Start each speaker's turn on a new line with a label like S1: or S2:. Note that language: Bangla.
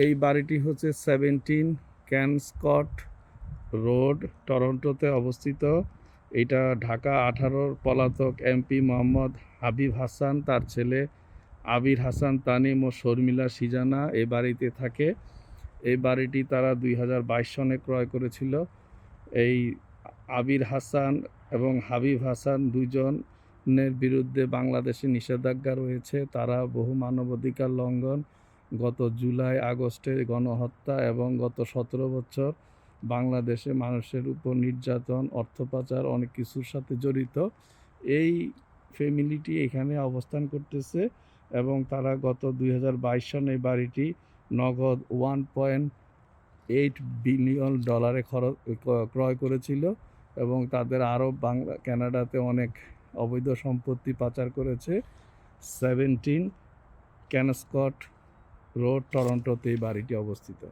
S1: এই বাড়িটি হচ্ছে 17 ক্যানস্কট রোড, টরন্টোতে অবস্থিত। এটা ঢাকা 18 পলাতক এমপি মোহাম্মদ হাবিব হাসান, তার ছেলে আবির হাসান তানিম ও শর্মিলা সিজানা এই বাড়িতে থাকে। এই বাড়িটি তারা 2022 সনে ক্রয় করেছিল। এই আবির হাসান এবং হাবিব হাসান দুজনের বিরুদ্ধে বাংলাদেশে নিষেধাজ্ঞা রয়েছে। তারা বহু মানবাধিকার লঙ্ঘন, গত জুলাই আগস্টে গণহত্যা এবং গত 17 বছর বাংলাদেশে মানুষের উপর নির্যাতন, অর্থ পাচার অনেক কিছুর সাথে জড়িত। এই ফ্যামিলিটি এখানে অবস্থান করতেছে এবং তারা গত 2022 সনে এই বাড়িটি নগদ $1.8 বিলিয়ন ক্রয় করেছিল এবং তাদের আরব কানাডাতে অনেক অবৈধ সম্পত্তি পাচার করেছে। 17 ক্যানস্কট রোড, টরন্টোতে এই বাড়িটি অবস্থিত।